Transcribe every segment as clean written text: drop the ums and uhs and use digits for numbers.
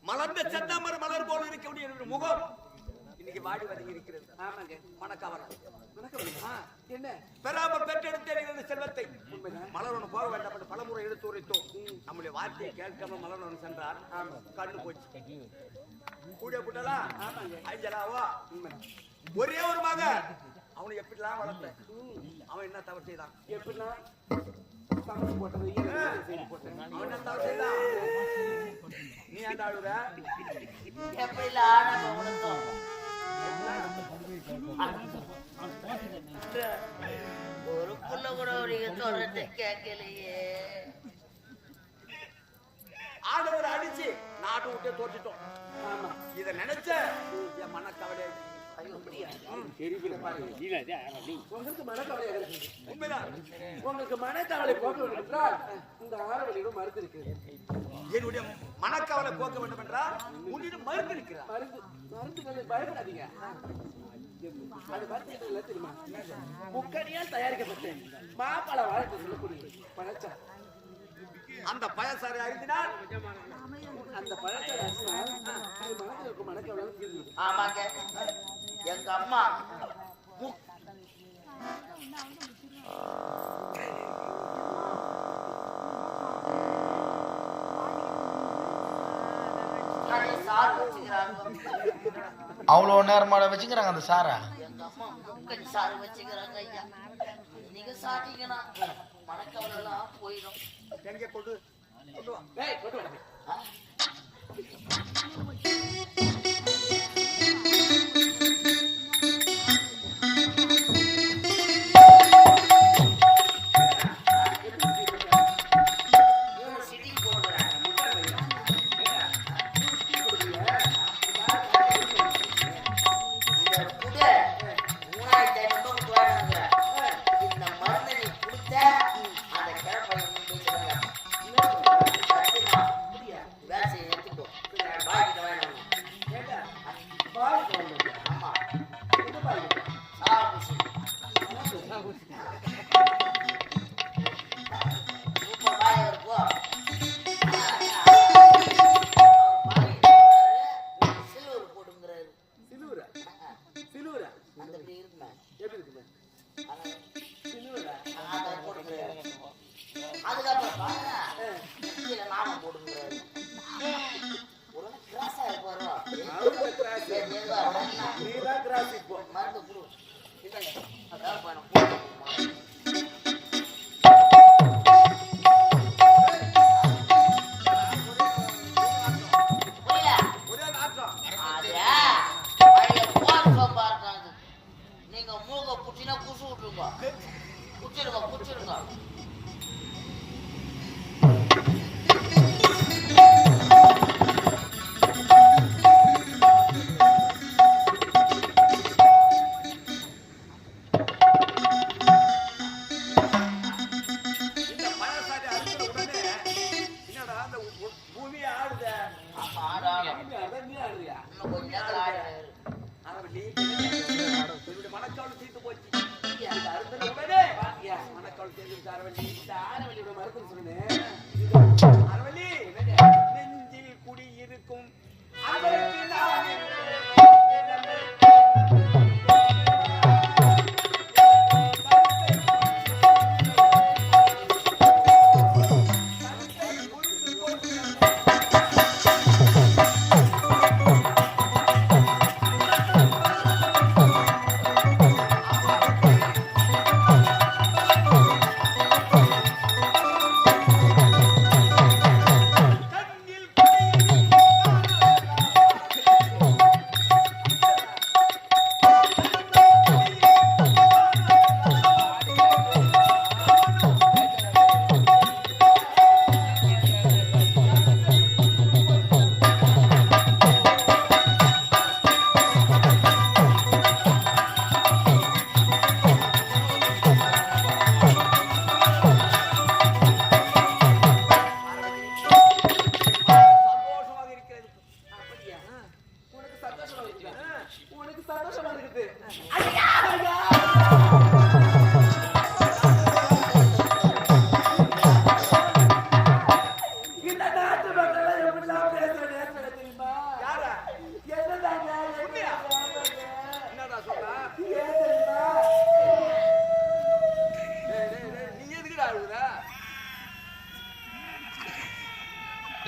மலர்ந்த செந்தாமரை மலர் போல இருக்கக்கூடிய முகம் இன்னைக்கு வாடி வதங்கி இருக்கிறது. ஆமாங்க, மனக்கவரம். என்ன பெறாம பெற்றெடுத்த செல்வத்தை மலரவன் போக வேண்டாம் என்று பலமுறை எடுத்து உரைத்தோம். நம்முடைய வார்த்தையை கேட்காம மலரவன் சென்றார். கண்ணு போச்சு. கூடிய புட்டலா ஐஞ்சலாவோ ஒரே ஒரு மக அவனை எப்படிலாம் வளர்த்த அவன் என்ன தவறு செய்தான்? எப்படின்னா நீ ஏன்டா அழுற? ஒரு புள்ள கூட சொல்றதை கேட்கலையே. ஆண்டவர் அடிச்சு நாட்டு விட்டு தோற்றிட்டோம். இத நினைச்ச என் மனக்கவலை உங்களுக்கு மனக்கவலை போக்க வேண்டும் என்றால் இந்த ஆரவழியிடம் மருந்து இருக்கிறது. என்னுடைய மனக்கவலை போக்க வேண்டும் என்றால் உன்னிடம் மருந்து இருக்கிறார். மருந்து பயப்படாதீங்க. அது மருந்து தெரியுமா? முக்கடியால் தயாரிக்கப்பட்ட மாப்பழ வாழத்தை சொல்லக்கூடிய பழச்சார். அந்த பழச்சாறு அறிந்தினால் அந்த பழச்சாறு அறிந்தினால் மனதில் இருக்கும் மனக்கவலை தீர்ந்து. ஆமாங்க, எங்க அம்மா அவ்வளோ நேரமாட வச்சுக்கிறாங்க அந்த சாரா. எங்க அம்மா முக்கடி சாறு வச்சுக்கிறாங்க ஐயா. நீங்க சாட்டிங்கன்னா மனக்கவலை எல்லாம் போயிடும். எனக்கு கொண்டு நீங்க மூக புட்டினா குசு விட்டுருங்க. குச்சிருங்க குச்சிருங்க. நெஞ்சில் குடியிருக்கும்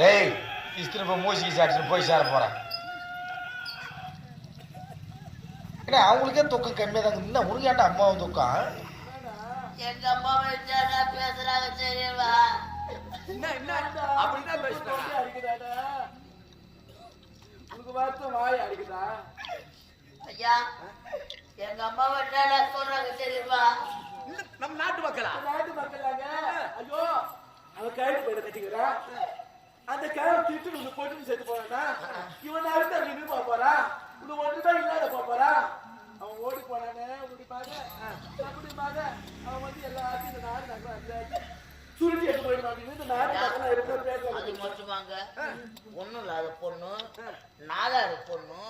டேய் இஸ்திரி போய் மூசிக்கு சாடிச்சு போய் சேர போறேன். ஏன்னா அவங்களுக்கே தூக்கம் கம்மியாக தாங்க. இன்னும் உனக்கு அம்மாவும் தூக்கம். எங்க அம்மா வச்சா பேசுறாங்க சரிவா. என்ன அப்படிதான் பேசுறாங்க. அடிக்கிறாடா உனக்கு வார்த்தை வாய் அடிக்குதா? ஐயா எங்க அம்மா வச்சா சொல்றாங்க சரிவா. நம்ம நாட்டு மக்களா? நாட்டு மக்களாங்க. ஐயோ அவன் கைடு போயிட கட்டிக்கிறான். அந்த கையை திட்டு உனக்கு போட்டு செத்து போறானா? இவன் அடுத்த நின்று போறா. உனக்கு ஒன்றுதான் இல்லாத போறா. அவன் ஓடி போனானே அப்படிப்பாங்க. அவன் வந்து எல்லாத்தையும் இந்த நாடு நகரம் சுருட்டி எடுத்து போயிடுவான் அப்படின்னு இந்த நாடு நகரம் இருக்கிற பேர் அது மட்டுமாங்க ஒண்ணும் இல்லாத பொண்ணு, நாலாறு பொண்ணு,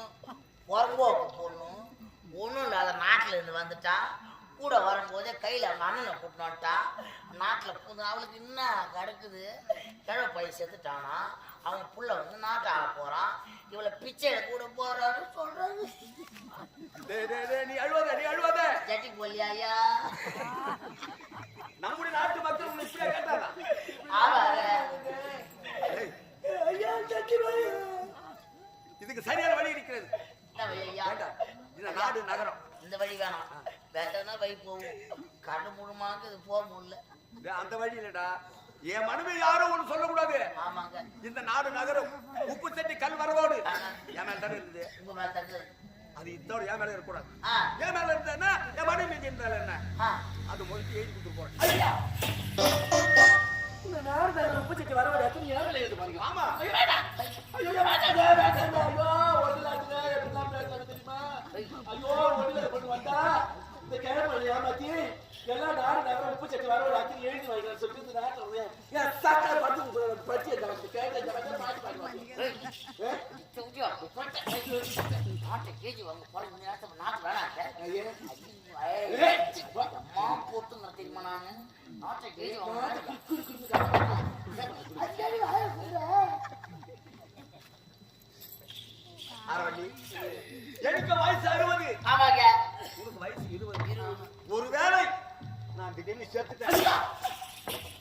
பொறம்போக்கு பொண்ணு, ஒண்ணும் இல்லாத நாட்டுல இருந்து வந்துட்டா. கூட வரும்போதே கையில அவங்க அண்ணனை கூட்டினு வந்துட்டா. நாட்டுல புது அவளுக்கு என்ன கிடக்குது. கிழ பையன் செத்துட்டானா. அவன் புள்ள வந்து நாட்டை ஆக போறான். இவளை பிச்சையில கூட போறாரு சொல்றாரு. நீ அழுவாத. ஜட்டி போலியா? நம்முடைய நாட்டு மக்கள் உன்னை இப்படியா கேட்டாங்க? ஆவாங்க. இதுக்கு சரியான வழி இருக்கிறது. என்ன வழி ஐயா? இந்த நாடு நகரம். இந்த வழி வேணாம். வேட்டனா வழி போகும். கண்ணு முழுமாங்க இது போக முடியல. அந்த வழி இல்லடா. என் மனைவி யாரும் ஒண்ணு சொல்லக்கூடாது. ஆமாங்க. இந்த நாடு நகரம் உப்பு சட்டி கல் வரவோடு என் மேல தானே இருந்தது. உங்க மேல தங்குது. அது இதோட என் மேல இருக்கக்கூடாது. ஆ என் மேல இருந்தா என் மனைவி மேல என்ன ஆ அது முதல்ல எழுதி கொடுத்து போறேன். ஐயா இந்த நாடு நகரம் உப்பு சட்டி வரவரை எத்தனை ஏழை எழுது பாருங்க. ஆமா ஐயோ வேண்டாங்க. ஐயோ ஒதுலாங்க எப்படிலாம் பேசுறாங்க தெரியுமா? ஐயோ ஒதுல கொண்டு வந்தா இந்த கிழமை ஏமாத்தி எல்லா நாடு நகரம் உப்பு சட்டி வரவரை அத்தனை எழுதி வைக்கிறேன் சொல்லிட்டு இந்த நாட்டை ஏன் சாக்கா பார்த்து பற்றி கேட்க பாட்டு பாடுவாங்க. நாட்டை கேஜி வாங்க போறேன். இந்த நேரத்தை நாட்டு வேணாங்க. ஐயா அம்மா போட்டுங்க தெரியுமா? நானு நாட்டை கேஜி வாங்க. அரவண்டி எனக்கு வயசு 60. ஆமாங்க. உனக்கு வயசு 20. ஒருவேளை நான் திடீர்னு சேர்த்துட்டேன்.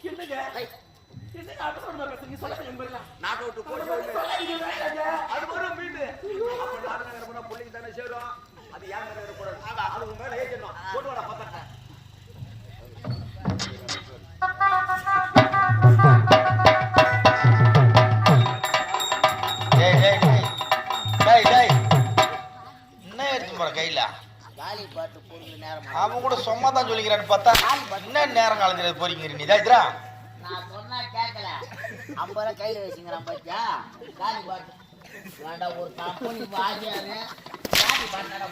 என்னங்க என்ன நாட்டோட பேசுறீங்க? சொல்லுங்க என்பதெல்லாம் நாட்டை விட்டு போச்சு அது வரும் வீடு. அப்ப நாடு நகரம் போனா பிள்ளைக்கு தானே சேரும். அது ஏன் நகரம் இருக்கக்கூடாது. அது உங்க மேல ஏஜென்ட் போட்டு வாடா பத்தட்ட. என்ன எடுத்து போற கையில? காலி பாட்டு பொருள் நேரம். அவன் கூட சும்மா தான் சொல்லிக்கிறான்னு பார்த்தா என்ன நேரம் காலத்துல போறீங்க நீ தாய்க்கிறா? நான் சொன்னா கேட்கல. 50 ரூபா கையில வச்சுங்கிறான் பாத்தியா? காலி பாட்டு வேண்டாம். ஒரு கம்பெனி வாங்கியாரு காலி பாட்டாடா.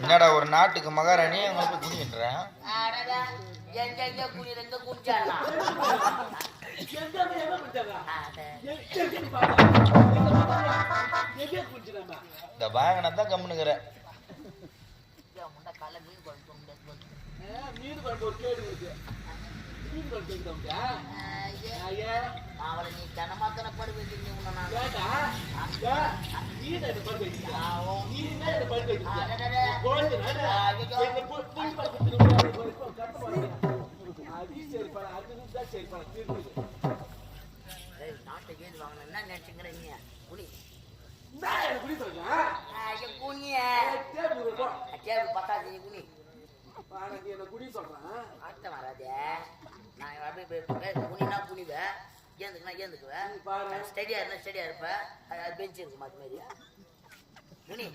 என்னடா ஒரு நாட்டுக்கு மகாராணி அவங்க குடின்றேன். எங்க குடி ரெண்டு குடிச்சாடா. இந்த வாங்கினா தான் கம்முனுங்கிற. முண்டை கால மீன் குழம்பு மீன் குழம்பு ஒரு கேடு இருக்கு. மீன் குழம்பு அவளை நீ தனமாத்தனை படு வைக்கிறீங்க. உன்னை நான் மீன் படு வைக்கிறீங்க. நாட்டை கேது வாங்கின என்ன நினைச்சுங்கிற நீ குடி குடி சொல்றேன். குனிய பத்தாது குனி குடி சொல்றேன். அர்த்தம் வராதே. நான் அப்படியே குனினா குனிவேன். ஏந்துக்குனா ஏந்துக்குவேன். ஸ்டடியா இருந்தா ஸ்டடியா இருப்பேன். அது பெஞ்ச் இருக்கு மாத்தி மாதிரி. குனி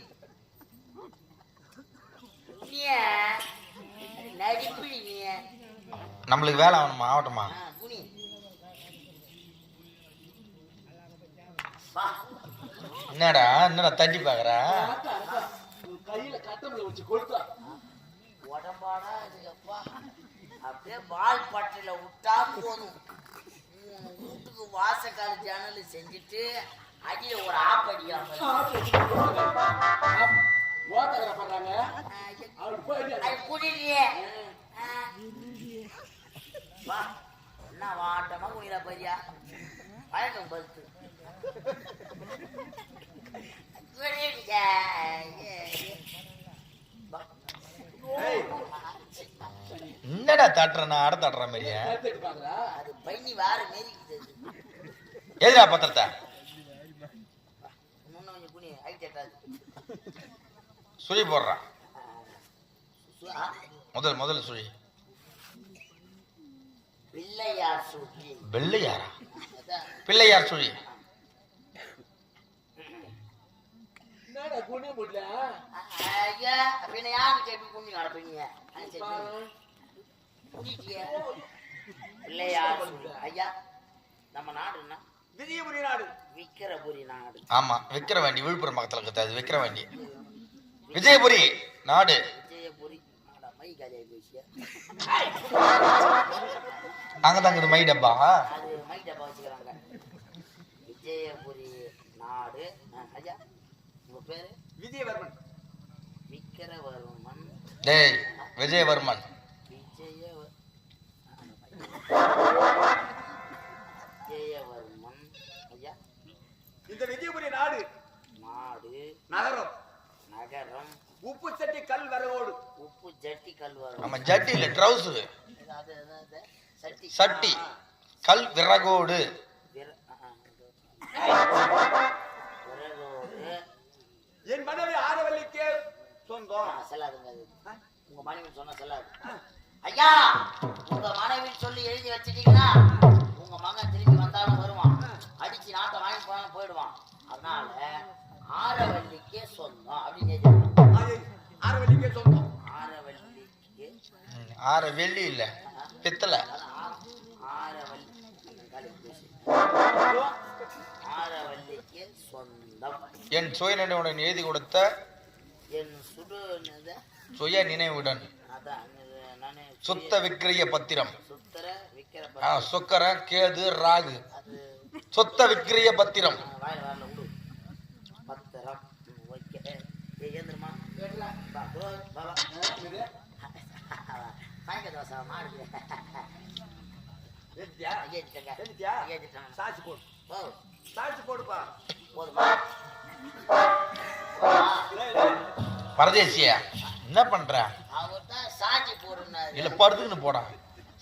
நடிப்பிடி நீ. நம்மளுக்கு வேலை ஆகணுமா? ஆகட்டுமா? குனி வா. என்னடா தண்ணி பாக்குற? கையில கட்டம்ல வச்சு கொடுத்தா உடம்பாடா இதுப்பா. அப்படியே வால் பட்டில விட்டா போதும். வீட்டுக்கு வாசக்கால ஜன்னல் செஞ்சுட்டு அடியில ஒரு ஆப்படியா குடியே. என்ன வாட்டமா குடிடா பையா. பழக்கம் பழுத்து ஆட்டுறேன் ஆடத்த ஆடுற மாதிரியா கருத்து பாக்குறா அது பண்ணி வார மேரிக்குது. எதிரா பத்திரத்தை இன்னும் கொஞ்சம் குனி ஹைட் எட்டாது. சுழி போடுறான் ஆ, முதல்ல சுழி. பிள்ளையார் சுற்றி வெள்ளையாரா? அதான். பிள்ளையார் சுழி. என்னடா குனிய முடியல ஐயா பின்ன யாருக்கு எப்படி குனி நடப்பீங்க? பிள்ளையார் சுற்றி. ஐயா நம்ம நாடு என்ன? விஜயபுரி நாடு. விக்கிரபுரி நாடு. ஆமா விக்கிரவாண்டி விழுப்புரம் பக்கத்துல இருக்குது அது விக்கிரவாண்டி. விஜயபுரி நாடு. விஜயபுரி நாடா? மை காலியாகி போச்சு. அங்கதாங்க இது மை டப்பா. அது மை டப்பா வச்சுக்கிறாங்க. விஜயபுரி நாடு. ஐயா உங்க பேரு? விஜயவர்மன். விக்கிரவர்மன். டேய் விஜயவர்மன். விஜயவர்மன். ஐயா இந்த விஜயபுரி நாடு நாடு நகரம் நகரம் உப்பு சட்டி கல் வரகோடு. உப்பு ஜட்டி கல்வரம். நம்ம ஜட்டி இல்ல ட்ரவுசர். சட்டி சட்டி கல் விறகோடு. விறகோடு. என் மனைவி ஆரவல்லிக்கு சொந்தம். செல்லாதுங்க அது. உங்க மனைவி சொன்னா செல்லாது. ஐயா உங்க மனைவி சொல்லி எழுதி வச்சிட்டீங்கன்னா உங்க மகன் திரும்பி வந்தாலும் வருவான், அடிச்சு நாட்டை வாங்கி போனாலும் போயிடுவான். அதனால ஆரவல்லிக்கே சொந்தம் அப்படின்னு எழுதிருக்கான். அது ஆரவல்லிக்கே சொந்தம். ஆரவல்லிக்கு ஆற வெள்ளி இல்ல பித்தளை. ஆரவல்லிக்கு சொந்தம். என் சுய நினைவுடன் எழுதி கொடுத்த என் சுடு சுய நினைவுடன் அதான் நானே சுத்த விக்கிரிய பத்திரம். சுத்தர விக்கிர சுக்கர கேது ராகு அது சுத்த விக்கிரிய பத்திரம். வாயில வரல விடு. பத்திரம் ஓகே. ஏந்திரமா பாபா சாயங்க தோசை மாடு எழுதியா? ஏற்றிட்டங்க எழுதியா? ஏற்றிட்டாங்க. சாட்சி போடு. ஓ சாட்சி போடுப்பா. போதுமா? பரதேசியா என்ன பண்ற? அவர் தான் சாட்சி போடுனாரு. இல்ல படுத்துக்கின்னு போடா.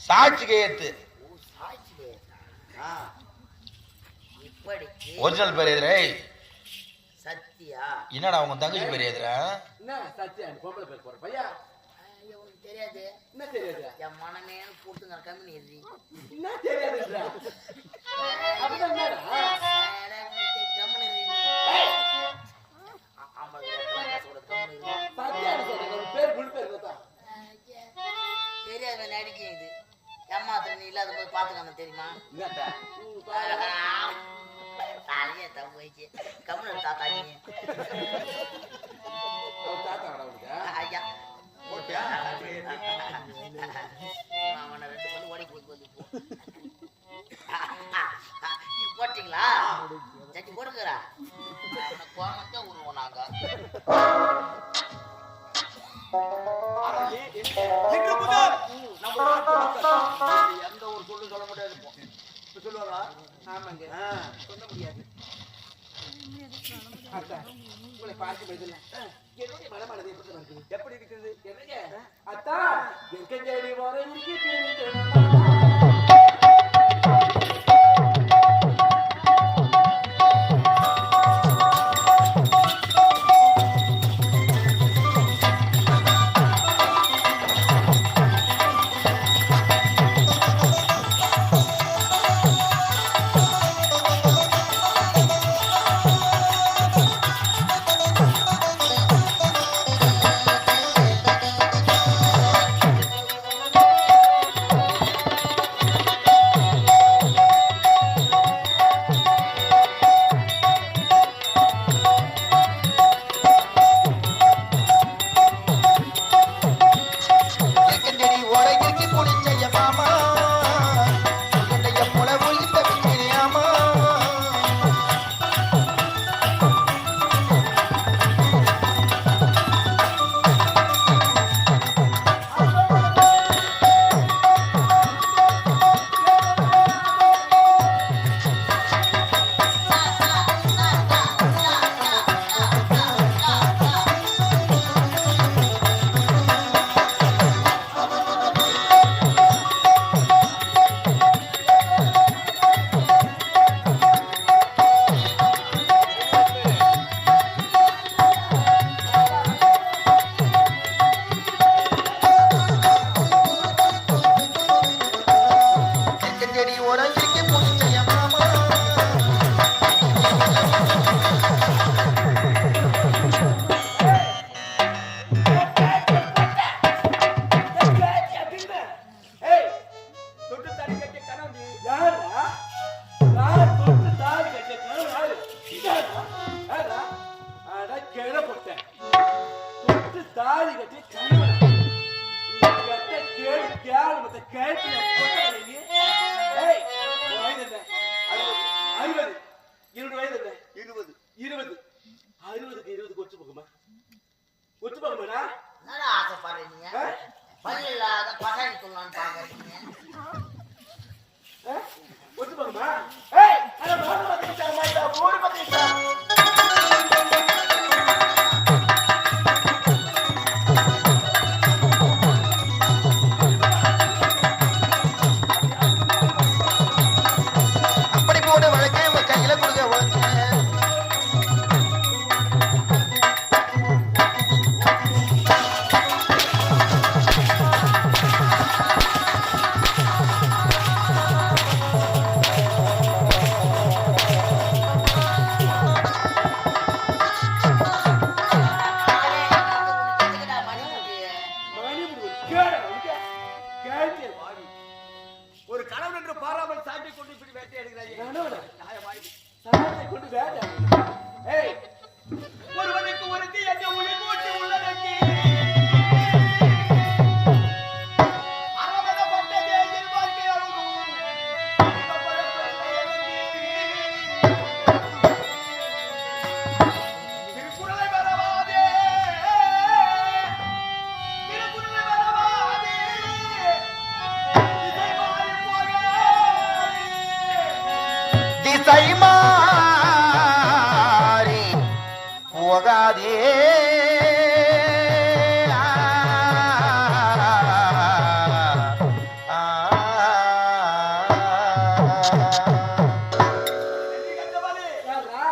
சாட்சி கையெழுத்து. ஓ சாட்சி ஆ. இப்படிக்கு ஒரிஜினல் பேர் எதிரே. சத்தியா என்னடா உங்க தங்கச்சி பேர் எதிர? என்ன சத்தியா பொம்பளை பேர் போற பையா? ஐயோ உனக்கு தெரியாது. என்ன தெரியாது? என் மனமே போட்டுங்க கம்மி எழுதி என்ன தெரியாதுன்ற அப்படின்னா என்னடா? கம்மனு சத்தியா சொல்றேன் பேர் முழு பேர் தான் தெரியாது நடிக்க இது ஏமாத்திர நீ இல்லாத போது பாத்துக்காம தெரியுமா? என்னடா? தலையே தப்பு வச்சு கம்மனு தாத்தா நீ அவர் தாத்தா உனக்கு ஐயா போட்டியா? அவனை 2 பண்ணு ஓடி போய் போட்டீங்களா? சட்டி போடுங்கிறா கோமத்தை விடுவோம் நாங்க. இன்று முதல் நம்ம நாட்டு மக்கள் எந்த ஒரு சொல்லும் சொல்ல முடியாது. இப்ப சொல்லுவாரா? ஆமாங்க ஆ. சொல்ல முடியாது. அத்தா உங்களை பார்க்க முடியல. என்னுடைய மனமானது எப்படி இருக்குது? எப்படி இருக்குது? என்னங்க அத்தா எங்க தேடி வர இருக்கு ஏய் ஒருவனுக்கு ஒருத்தி என்ற உயிர் மூச்சு உள்ளதற்கு அரவணப்பட்டதே என் வாழ்க்கை அழுதும் திருக்குறளை வரவாதே திருக்குறளை வரவாதே இசை மாறி போகாதே திசை மாறி போகாதே கண்டவனே யாரா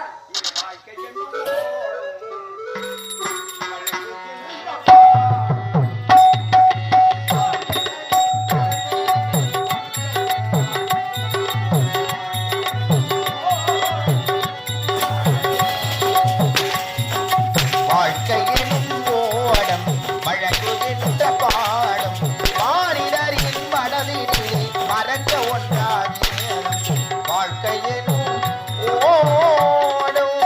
வாழ்க்கை என்னும் வாழ்க்கையினும் ஓடம் வழங்குகின்ற பாடம் மாநிலரின் மனதிலே மறக்க ஒன்றாகிய வாழ்க்கையினும் ஓடம்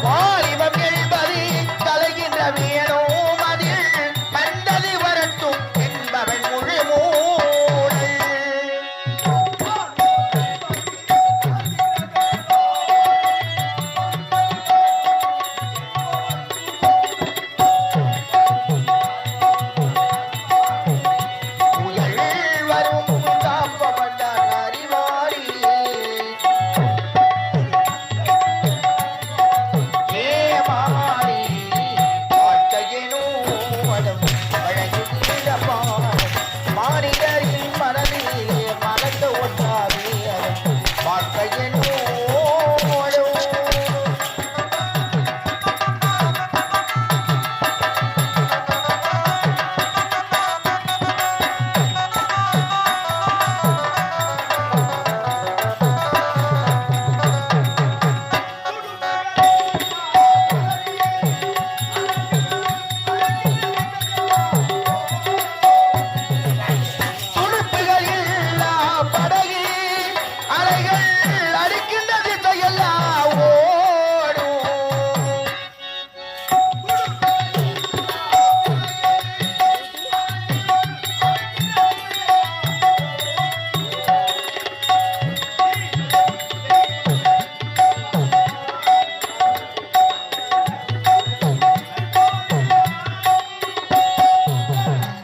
வாலிபம் என்பது கலைகின்ற வேணும் அதில் கண்டது வரட்டும் என்பவன் முழு மூடல் புயல் வரும் காப்பவன் அறிவாளி ஏமாறி வாழ்க்கையினும் வடம் வழங்குகின்ற பாடம் மாநிலரின் மனதிலே மறந்த ஒன்றாவே வாழ்க்கையினும் ஓடும் துடுப்புகள் இல்லா படகு அலைகள் அடிக்கின்ற திசையெல்லாம் ஓடும்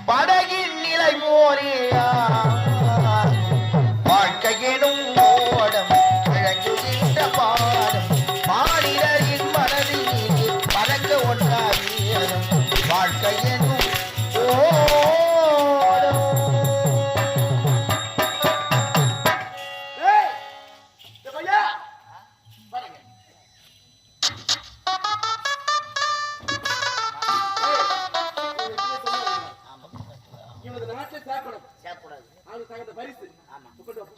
படகின் நிலை போரியா வாழ்க்கையினும் ஓடம் விளங்குகின்ற பாடம் மாநிலரின் மனதிலே பறக்க ஒன்றாகியதும் வாழ்க்கையினும் ஓடம் ஏய் இந்த பையா பாருங்க இவனுக்கு நாட்டில் சேர்க்கணும் சேர்க்கக்கூடாது. அவனுக்கு தகுந்த பரிசு ஆமா. கொண்டு வா.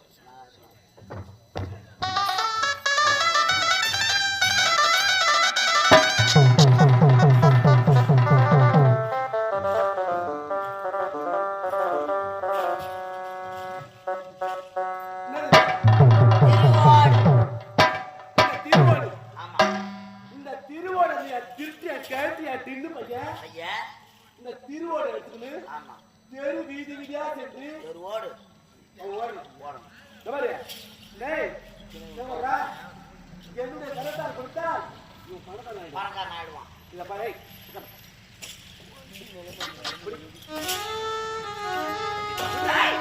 என்னது? திருவாடு. இந்த திருவோடு. ஆமா. இந்த திருவோட நீ திருட்டியா கேட்டியா தின்னு பையன் ஐயா. இந்த திருவோட எடுத்துக்கின்னு ஆமா. தெரு வீதி வீதியா சென்று ஒரு ஓடு அவன் ஓடணும். ஓடணும். இந்த பாரு. டேய், இங்க வர்றா. என்னுடைய கரத்தால் கொடுத்தால் இவன் பணக்காரன் ஆயிடுவான். பணக்காரன் ஆயிடுவான். இத பாரு. ஏய், இத- ஏய்.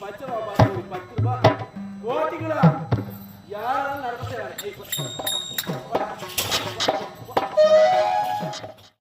மச்சமா